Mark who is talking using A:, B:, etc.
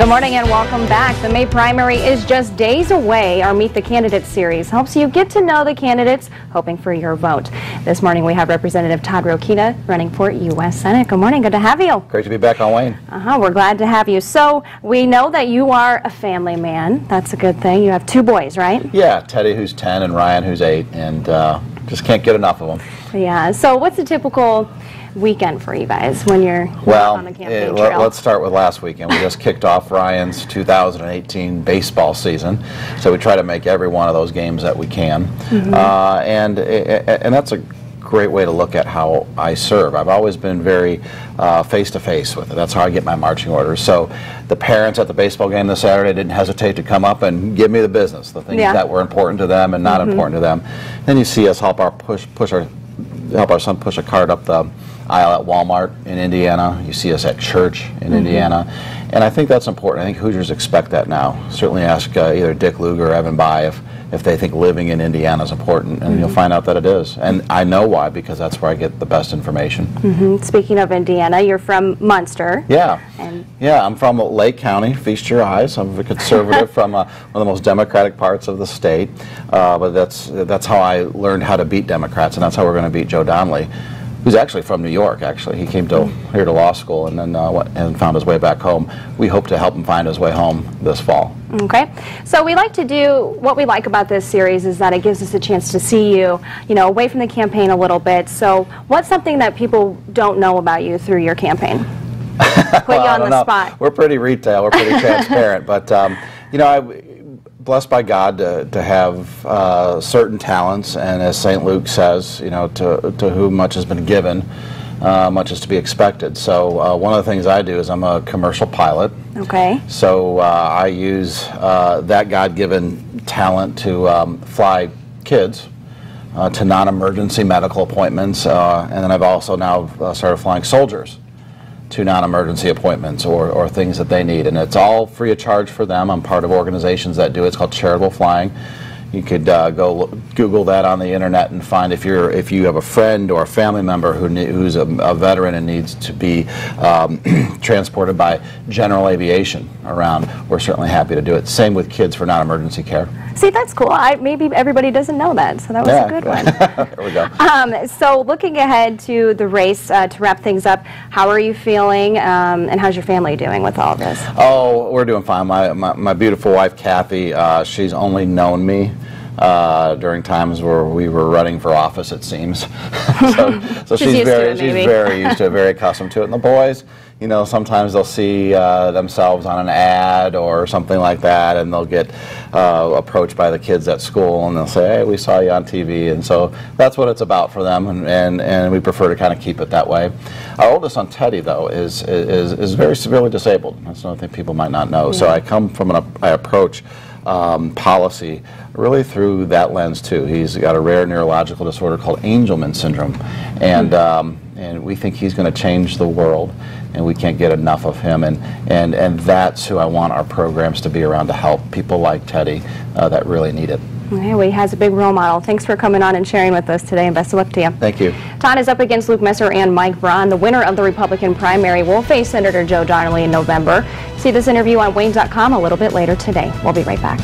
A: Good morning and welcome back. The May primary is just days away. Our Meet the Candidates series helps you get to know the candidates, hoping for your vote. This morning we have Representative Todd Rokita running for U.S. Senate. Good morning. Good to have you.
B: Great to be back on Wayne.
A: We're glad to have you. So we know that you are a family man. That's a good thing. You have two boys, right?
B: Yeah, Teddy, who's 10, and Ryan, who's 8, and just can't get enough of them.
A: Yeah. So what's a typical weekend for you guys when you're on the campaign trail?
B: Let's start with last weekend. We just kicked off Ryan's 2018 baseball season, so we try to make every one of those games that we can. And that's a great way to look at how I serve. I've always been very face-to-face with it. That's how I get my marching orders. So the parents at the baseball game this Saturday didn't hesitate to come up and give me the business, the things that were important to them and not important to them. Then you see us help our son push a cart up the aisle at Walmart in Indiana. You see us at church in Indiana. And I think that's important. I think Hoosiers expect that now. Certainly ask either Dick Lugar or Evan Bayh if they think living in Indiana is important, and you'll find out that it is. And I know why, because that's where I get the best information.
A: Speaking of Indiana, you're from Munster.
B: Yeah. Yeah, I'm from Lake County. Feast your eyes. I'm a conservative from one of the most democratic parts of the state. But that's how I learned how to beat Democrats, and that's how we're going to beat Joe Donnelly, who's actually from New York. Actually, he came here to law school and then and found his way back home. We hope to help him find his way home this fall.
A: Okay, so we like to do, what we like about this series is that it gives us a chance to see you, away from the campaign a little bit. So what's something that people don't know about you through your campaign? Put you on the spot.
B: We're pretty retail, we're pretty transparent, but I'm blessed by God to have certain talents, and as St. Luke says, to whom much has been given, much is to be expected. So one of the things I do is I'm a commercial pilot.
A: Okay.
B: So I use that God-given talent to fly kids to non-emergency medical appointments, and then I've also now started flying soldiers to non-emergency appointments or things that they need, and it's all free of charge for them. I'm part of organizations that do it. It's called charitable flying. You could go Google that on the internet and find if you have a friend or a family member who's a veteran and needs to be transported by general aviation around. We're certainly happy to do it. Same with kids for non-emergency care.
A: See, that's cool. Maybe everybody doesn't know that, so that was a good one.
B: There we go.
A: So looking ahead to the race, to wrap things up, how are you feeling, and how's your family doing with all of this?
B: Oh, we're doing fine. My beautiful wife, Kathy, she's only known me during times where we were running for office, it seems. so she's very used to it, very accustomed to it. And the boys, sometimes they'll see themselves on an ad or something like that, and they'll get approached by the kids at school, and they'll say, "Hey, we saw you on TV," and so that's what it's about for them, and we prefer to kind of keep it that way. Our oldest son, Teddy, though, is very severely disabled. That's another thing people might not know. So I come from I approach policy really through that lens too. He's got a rare neurological disorder called Angelman syndrome, and we think he's going to change the world, and we can't get enough of him, and that's who I want our programs to be around, to help people like Teddy that really need it.
A: Okay, well, he has a big role model. Thanks for coming on and sharing with us today, and best of luck to you.
B: Thank you.
A: Todd is up against Luke Messer and Mike Braun. The winner of the Republican primary will face Senator Joe Donnelly in November. See this interview on Wayne.com a little bit later today. We'll be right back.